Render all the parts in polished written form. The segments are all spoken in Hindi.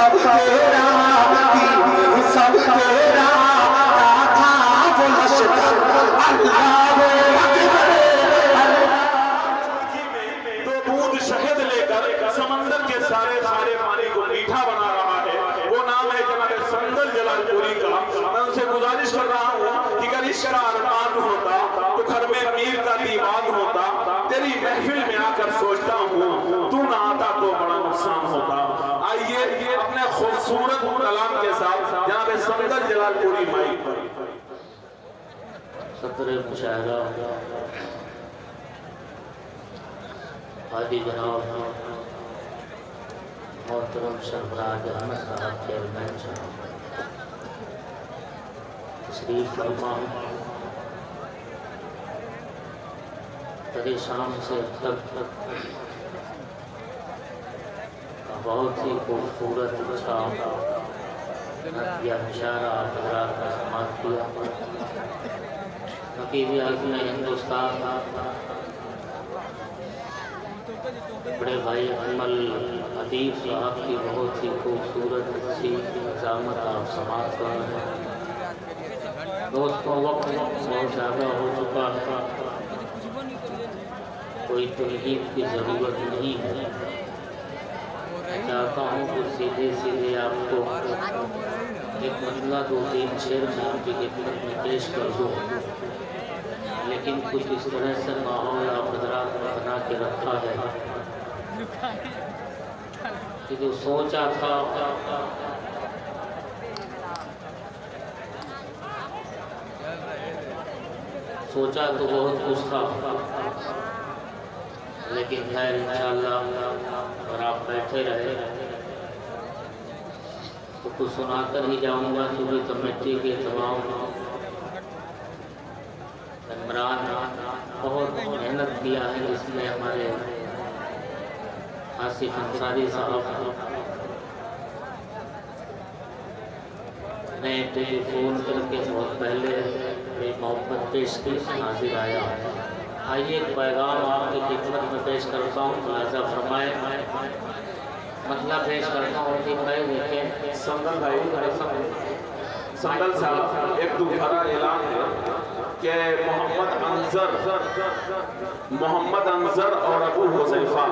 सब तेरा, दीन सब तेरा, था वो लश्कर अल्लाह दो बूंद शहद लेकर समंदर के सारे सारे पानी को मीठा बना रहा है, वो नाम है जनाब संदल जलालपुरी का। मैं उनसे गुजारिश कर रहा हूँ कि अगर इसका अरमान होता तो घर में मीर का दीवान होता, तेरी महफिल में आकर सोचता हूँ तू ना आता तो बड़ा नुकसान होता। आइए अपने खूबसूरत कलाम के साथ जनाब संदल जलालपुरी माइक पर। सदर मुशायरा हाजी जनाब मोहतरम सरफराज अहमद साहब चेयरमैन साहब तशरीफ फरमा। तेरे शाम से तक बहुत ही खूबसूरत अच्छा या इशारा आप हज़रात का समाप्त किया। नकीबी आज़म हिंदुस्तान बड़े भाई अमल अदीब साहब की बहुत ही खूबसूरत सी निज़ामत आप समाप्त कर रहे हैं। दोस्तों वक्त बहुत ज़्यादा हो चुका है, कोई तनकीद की ज़रूरत नहीं है। मैं चाहता हूँ कि सीधे सीधे आपको एक मसला दो तीन शेर में आपकी खिदमत में पेश कर दूँ, लेकिन कुछ इस तरह से माहौल आप हज़रात ने बना के रखा है कि जो सोचा था तो बहुत कुछ था, लेकिन खैर इंशाअल्लाह और आप बैठे रहे तो कुछ सुनाकर ही जाऊंगा। क्योंकि कमेटी के तमाम मेंबरान बहुत मेहनत किया है, जिसमें हमारे आसिफ अंसारी साहब ने टेलीफोन करके बहुत पहले एक मोहब्बत पेश की, हाजिर आया। आइए एक पैगाम आपकी खिदमत में पेश करता हूँ, मुलाज़ा फरमाए। मतलब पेश करता हूँ कि भाई देखें संदल भाई, संदल साहब एक दोबारा ऐलान है कि मोहम्मद अंजर और अबू हुज़ैफा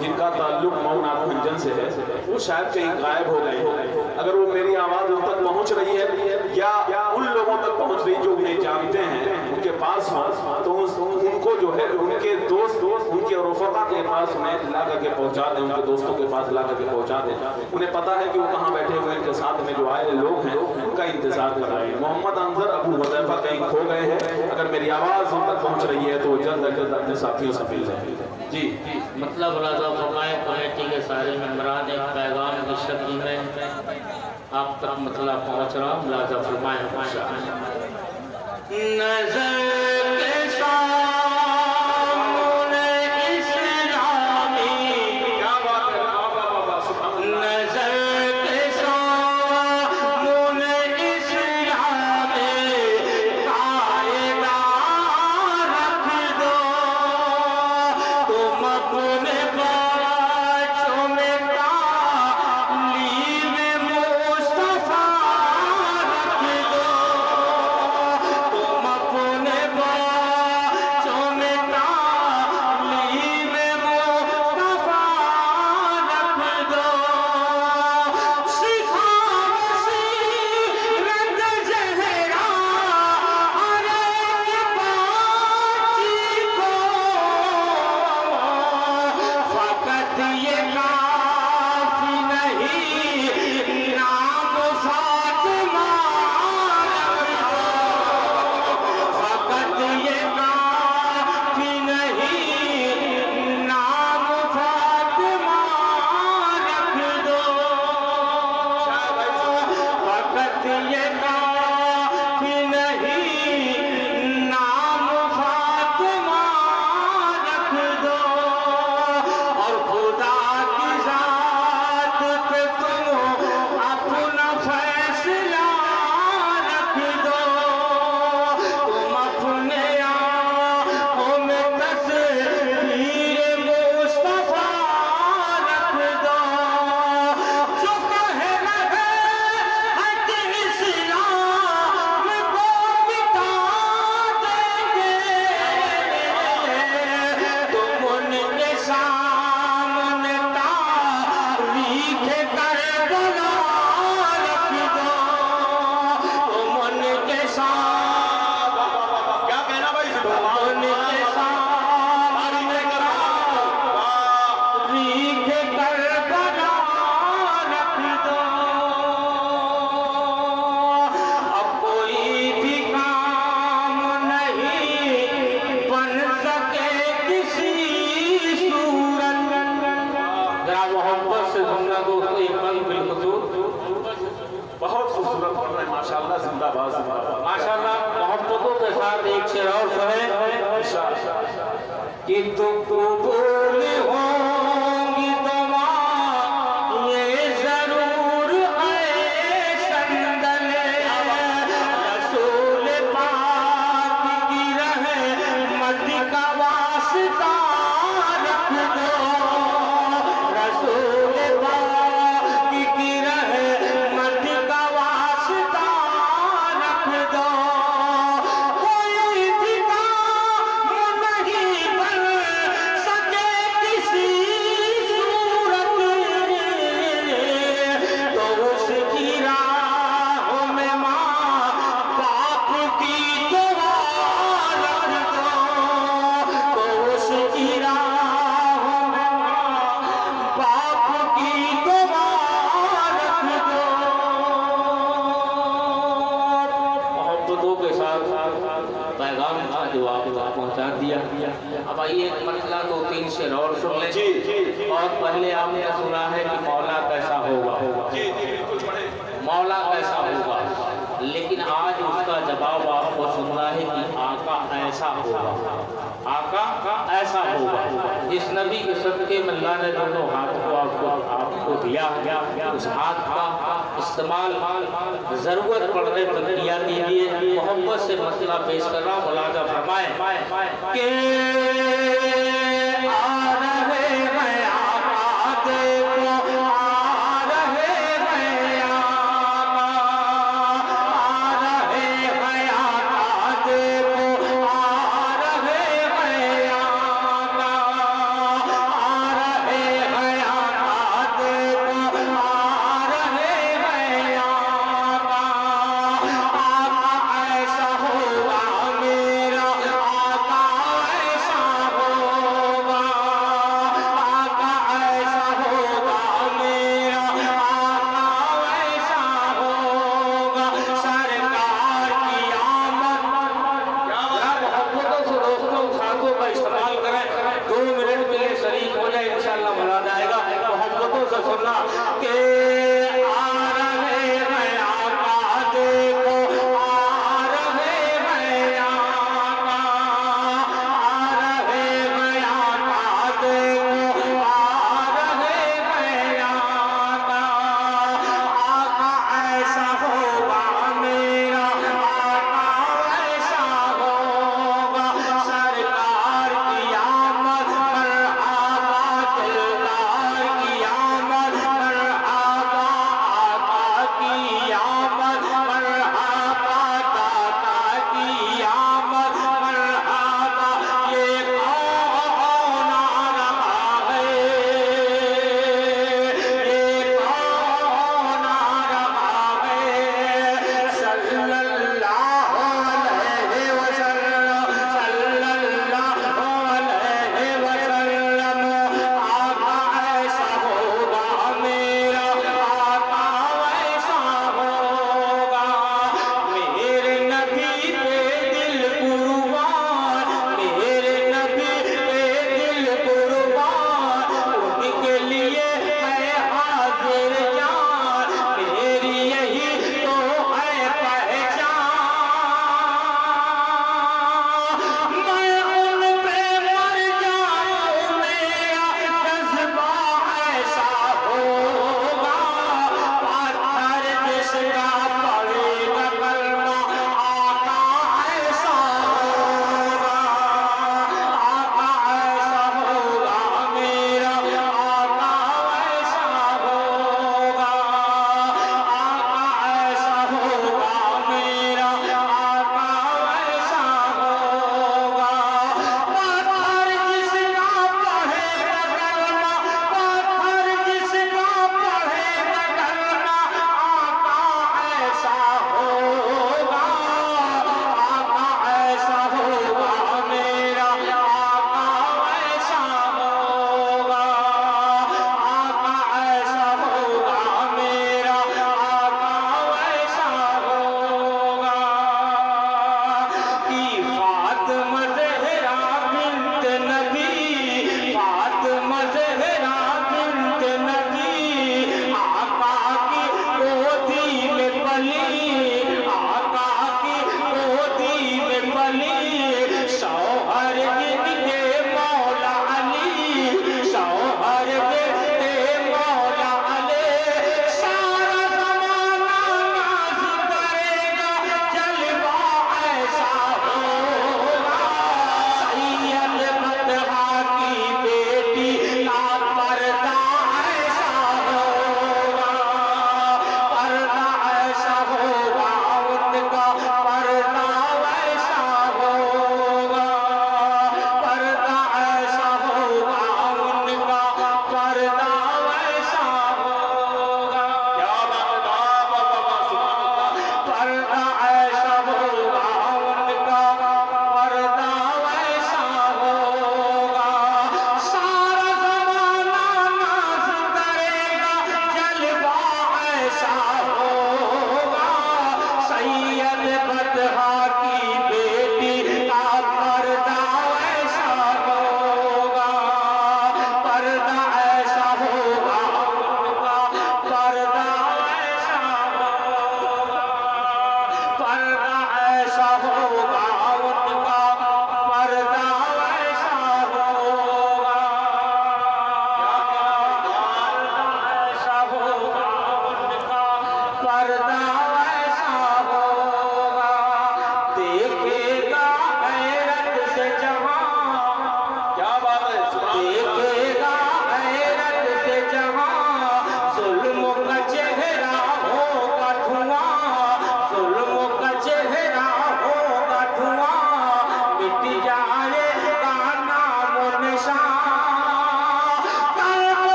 जिनका ताल्लुक मौनाथ भंजन से है, वो शायद कहीं गायब हो गए। अगर वो मेरी आवाज़ उन तक पहुंच रही है या उन लोगों तक पहुंच रही जो उन्हें जानते हैं, उनके पास हो, तो उनको जो है उनके दोस्त उनके रफ़क़ा के पास उन्हें ला करके पहुँचा दें, उनके दोस्तों के पास ला करके पहुँचा दें। उन्हें पता है कि वो कहाँ बैठे हुए, इनके साथ में जो आए लोग हैं उनका इंतज़ार कर रहे हैं। मोहम्मद अंजर अबू हुज़ैफा कहीं खो गए हैं, अगर मेरी आवाज़ उन तक पहुँच रही है तो जल्द अज जल्द अपने साथियों से मिल जाए। जी मतलब राजा फरमाए कमेटी के सारे मेंबरान एक पैगाम की शक्ल में आप तक मतलब पहुँच रहा हूँ। राजा फरमाए नजर के सामने इस्लामी, क्या बात है, नजर के सामने इस्लामी कायदा रख दो, तुम अपने बच्चों में तालीम मुस्तफा रख दो, तुम अपने कि तो कबूल होंगी दुआ ये जरूर है संदल रसूल पाक की रहमत का वास्ता रख दो रसूल पाक की रहमत का वास्ता रख दो कोई ठिकाना नहीं बन सके किसी सूरत तो उसकी राहों में माँ बाप की दुआ रख दो तो उसकी राहों में माँ बाप की दुआ रख दो। मोहब्बतों के साथ पैगाम था जो आपको पहुंचा दिया। अब आइए एक मसला दो तीन शेर और सुन लें। जी जी और पहले आपने सुना है कि मौला कैसा होगा, जी जी बिल्कुल पढ़े। मौला कैसा होगा, लेकिन आज उसका जवाब आपको सुनना है कि आका ऐसा होगा, आका ऐसा होगा। इस नबी के सदके में अल्लाह ने दोनों हाथ को आपको दिया, उस हाथ का इस्तेमाल जरूरत पड़ने पर किया कीजिए। मोहब्बत से मसला पेश कर रहा हूँ, मुलाजा फरमाए के आ रहे हैं आका देखो आ रहे हैं आका आ रहे हैं आका देखो आ रहे हैं आका आ रहे हैं आका देखो आ रहे हैं आका आका ऐसा होगा मेरा आका ऐसा होगा आका ऐसा होगा मेरा आका ऐसा होगा सरकार की आमद। मोहब्बतों से दोस्तों साथों का इस्तेमाल करें, 2 मिनट के लिए शरीक हो जाए, इंशाअल्लाह मजा जाएगा। मोहब्बतों से सुनना के आ रहे हैं आका देखो आ रहे हैं आका आ रहे हैं आका देखो आ रहे हैं आका आका ऐसा होगा मेरा आका ऐसा होगा सरकार की आमद मरहबा दिलदार की आमद मरहबा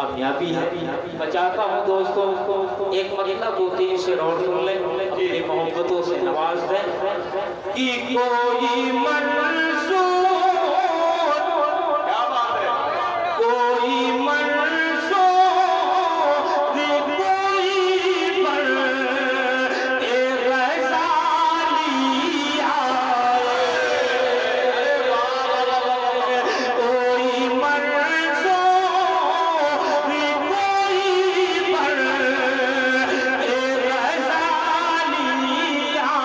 कामयाबी है। मैं चाहता हूँ दोस्तों एक मतलब 2-3 शेर और सुन लें, अपनी मोहब्बतों से नवाज दें कि कोई मंसूर, क्या बात है, कोई मंसूर, कोई पर एक गज़ाली आए, कोई मंसूर, कोई पर एक गज़ाली आए,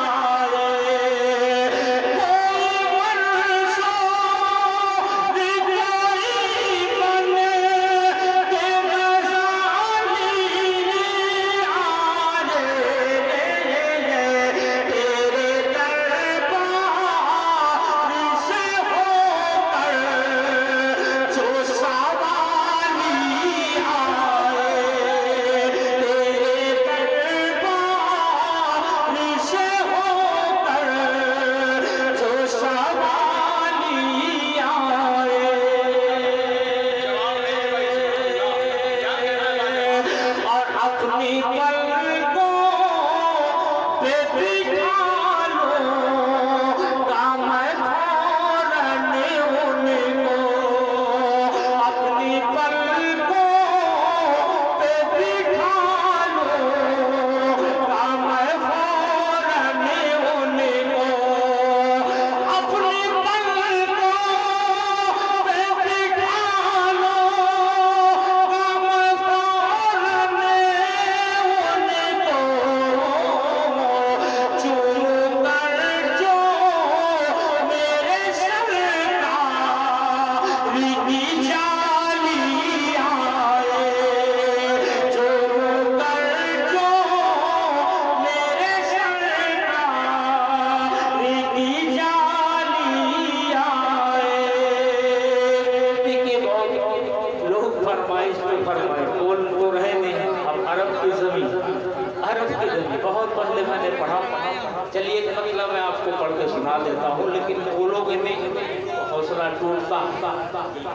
बहुत पहले मैंने पढ़ा। चलिए एक मतलब मैं आपको पढ़ के सुना देता हूँ, लेकिन बोलोगे नहीं हौसला टूटता।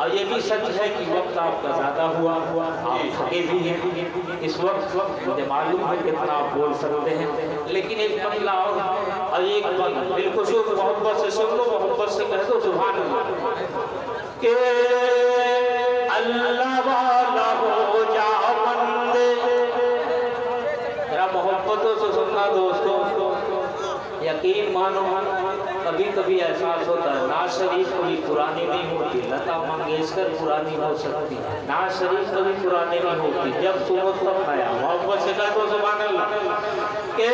और ये भी सच है कि वक्त आपका ज़्यादा हुआ, आप थके भी हैं इस वक्त, मुझे मालूम है कितना आप बोल सकते हैं, लेकिन एक मतलब और एक दिलखुशूस मोहब्बत से सुन लो, मोहब्बत से कह दो सुभान अल्लाह के अल्लाह वाला हो जा बंदे। जरा मोहब्बतों से सुनना दोस्तों, यकीन मानो कभी कभी एहसास होता है नाज शरीफ कभी पुरानी नहीं होती, लता मंगेशकर पुरानी हो सकती है, नाज शरीफ कभी पुरानी नहीं होती, जब सुनो तब नया। मोहब्बत से कह दो सुभान अल्लाह के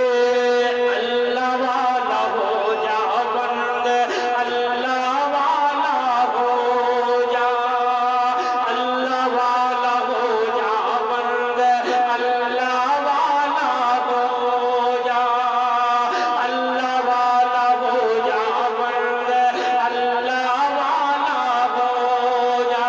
अल्लाह वाला हो जा बंदे, अल्लाह वाला हो जा, अल्लाह वाला हो जा बंदे, अल्लाह वाला हो जा, अल्लाह वाला हो जा बंदे, अल्लाह वाला हो जा।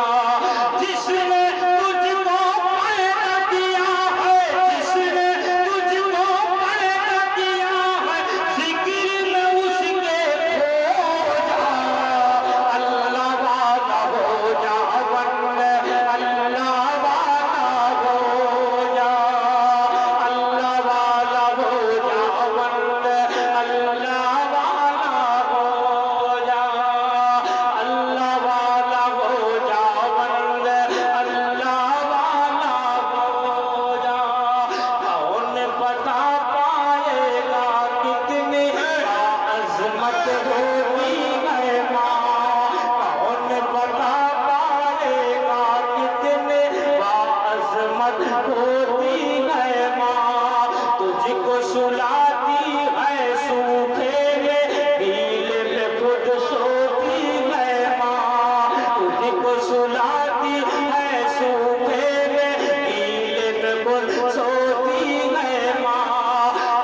जिसने तुझको पैदा किया है, जिसने तुझको पैदा किया है, जिक्र में उसके खो जा, अल्लाह वाला हो जा बंदे, अल्लाह वाला हो जा, अल्लाह वाला हो जा बंदे, अल्लाह वाला हो जा, अल्लाह वाला हो जा बंदे, अल्लाह वाला हो जा। कौन बता पाएगा कितनी अज़मत होती है माँ, कौन बता पाएगा कितनी अज़मत होती है माँ। तुझको सुलाती है सूखे में, गीले में खुद सोती है माँ। तुझको सुलाती है सूखे में, गीले में खुद सोती है माँ।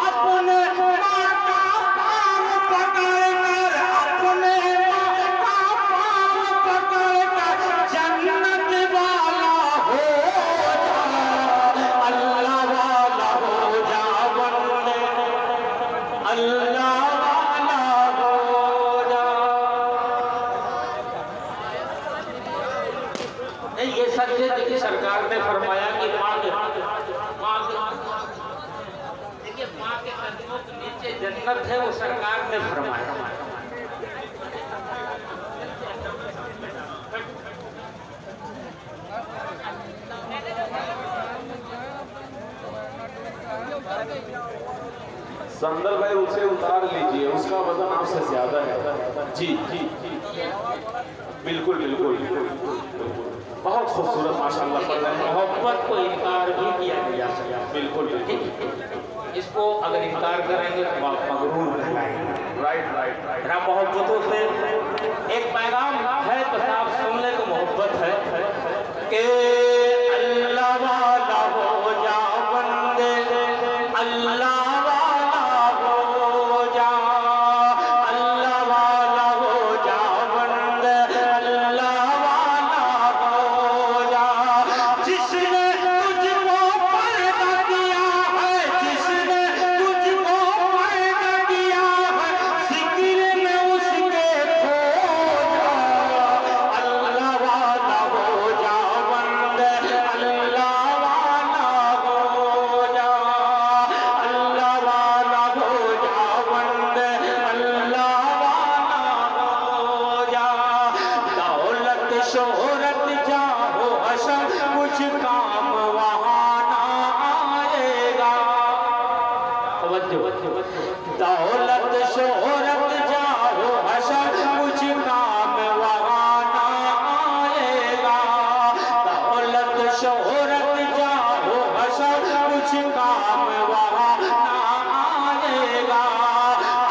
अपने माँ का पाँव पकड़कर, अपने माँ का पाँव पकड़कर जन्नत वाला हो जा, सुन्नत है वो सरकार ने फरमाया। संदर भाई उसे उतार लीजिए, उसका वजन आपसे ज्यादा है। जी जी बिल्कुल बिल्कुल बहुत खूबसूरत माशाल्लाह पढ़ रहे हैं। मोहब्बत को इनकार भी किया गया। बिल्कुल बिल्कुल इसको अगर इनकार करेंगे तो आप मगरूर कहलाएंगे। Right right right. मोहब्बतों से एक पैगाम है तो आप सुन ले तो मोहब्बत है कि अल्लाह वाला हो जा बंदे, अल्लाह वाला हो जा, अल्लाह वाला हो जा बंदे, अल्लाह वाला हो जा। जिसने तुझको पैदा किया है, जिसने तुझको पैदा किया है, जिक्र में उसके खो जा। अल्लाह वाला हो जा बंदे, अल्लाह वाला हो जा, अल्लाह वाला हो जा बंदे, अल्लाह वाला हो जा। दौलत शोहरत जाहो हशर कुछ काम वहाँ ना आएगा। दौलत शोहरत जाहो हशर कुछ काम वहाँ ना आएगा। दौलत शोहरत जाहो हशर कुछ काम वहाँ ना आएगा।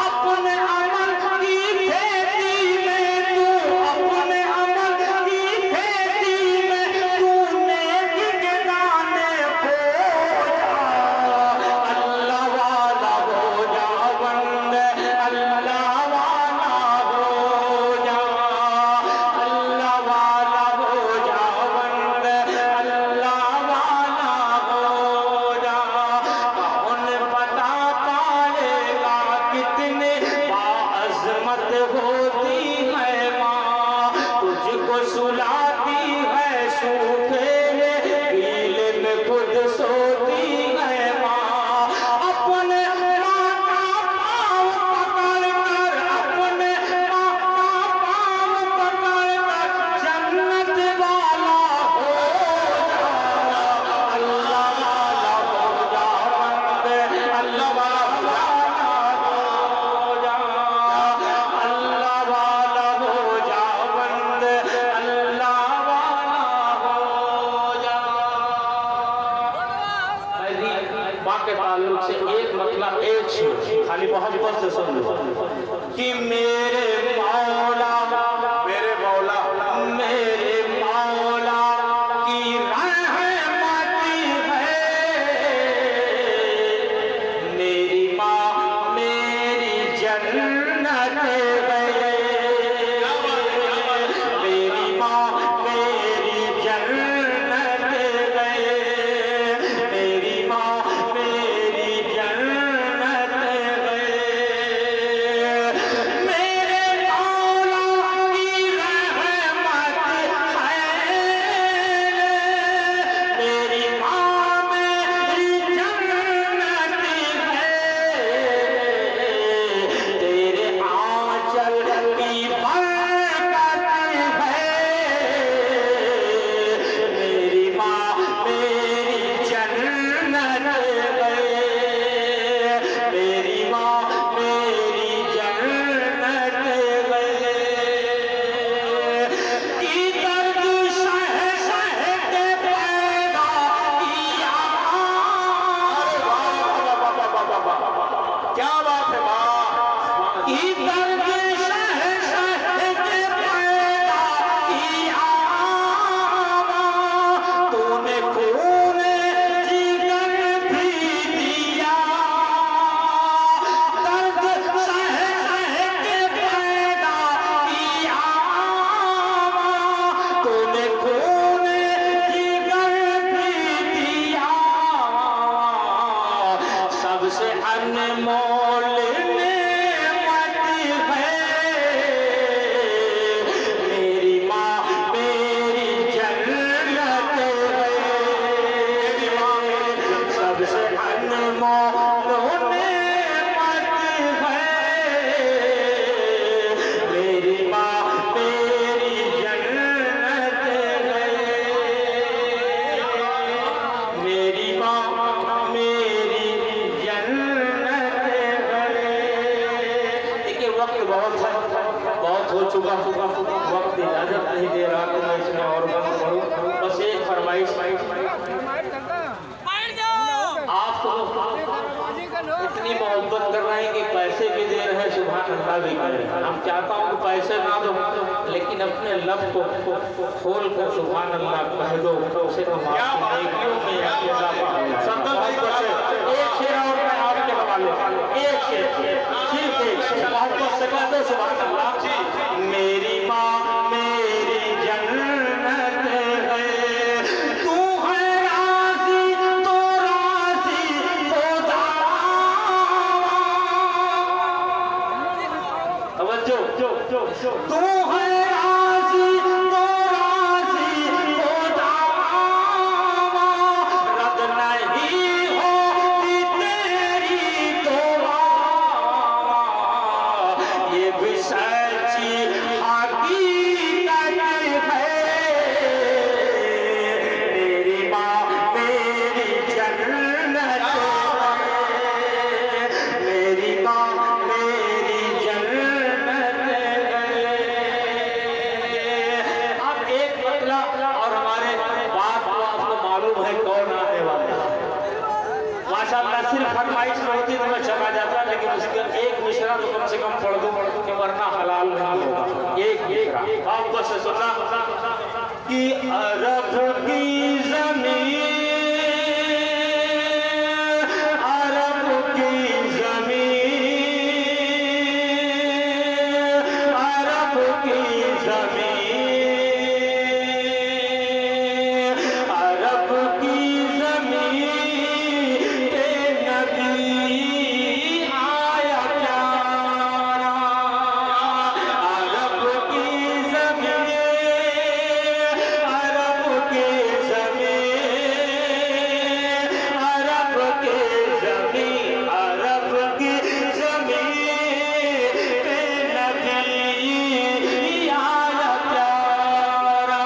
अपने अमल की खेती में तू, अपने अमल की खेती में तूने के दाने बो जा। अल्लाह वाला हो जा बंदे, अल्लाह वाला हो जा, अल्लाह वाला हो जा बंदे, अल्लाह वाला हो जा। कौन बता पाएगा कितने बाअज़मत होती है माँ, तुझको सुलाती है सूखे में, गीले में खुद सोती है माँ। अपने माँ का पाँव पकड़ कर, अपने माँ का पाँव पकड़ कर जन्नत वाला हो जा। अल्लाह वाला हो जा बंदे, अल्लाह वाला हो जा, अल्लाह वाला हो जा बंदे, अल्लाह वाला हो जा। माँ के ताल्लुक से एक मतलब एक चीज खाली मोहब्बत से सुन लो कि मेरे मौला, मेरे मौला, मेरे मौला की रहमत है। मेरी माँ मेरी जन्नत है। मेरी माँ मेरी जन्नत है। मेरी माँ मेरी जन्नत है। मेरे मौला की रहमत है। मेरी माँ मेरी जन्नत है। तेरे आंचल की बरकत है। मेरी माँ मेरी जन्नत है। मेरी माँ मेरी जन्नत है। की दर्द सह सह के पैदा किया। क्या बात है माँ। की दर्द सह सह के पैदा किया। तूने खून जिगर भी दिया। दर्द सह सह के पैदा किया। तूने खून जिगर भी दिया। सबसे अनमोल नेमत है। मेरी माँ मेरी जन्नत है। मेरी माँ सबसे अनमोल नेमत है। इतनी मोहब्बत कर रहे हैं कि पैसे भी दे रहे हैं, सुभान अल्लाह भी कर रहे हैं। हम चाहता हूँ कि पैसे ना दो, लेकिन अपने लफ्ज़ को खोल कर सुभान अल्लाह कह दो, उसे तो एक शेर और मैं आपके हवाले, एक शेर, सिर्फ एक शेर मोहब्बत से कह दो सुभान अल्लाह। मेरी माँ मेरी जन्नत है, तू है राज़ी तो राज़ी खुदा। तवज्जो, तू है राज़ी तो राज़ी खुदा, रद नहीं होती तेरी दुआ। ये भी सच्ची हकीकत है, मेरी माँ मेरी जन्नत है, मेरी माँ मेरी जन्नत है। अब एक बदला और हमारे बात को आपको मालूम है कौन आने वाला है। माशाअल्लाह सिर्फ फरमाइश में होती तो मैं चला जाता, लेकिन उसका एक मिसरा तो कम से कम पढ़ दूं कि वरना हलाल नहीं होगा। एक आप बस सुनना कि अरब की ज़मीन, अरब की ज़मीन, अरब की ज़मीन, अरब की ज़मीन पे नबी आया प्यारा। अरब की ज़मीन, अरब की ज़मीन, अरब की ज़मीन, अरब की ज़मीन पे नबी आया प्यारा।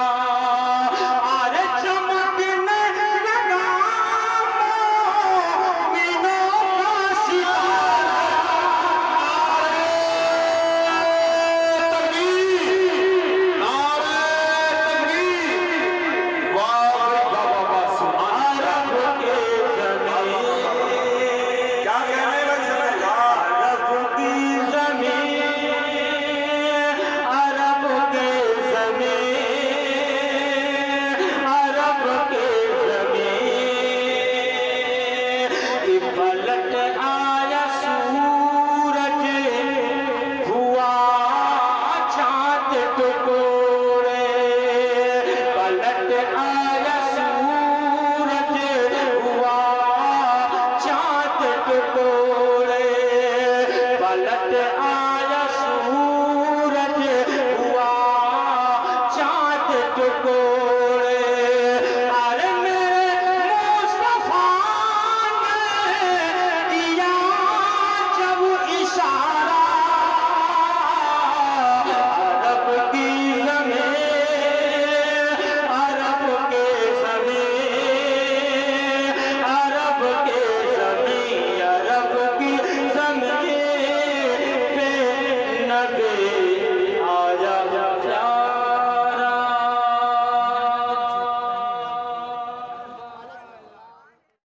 अरे चमकने लगा मोमिनों का सितारा। पलट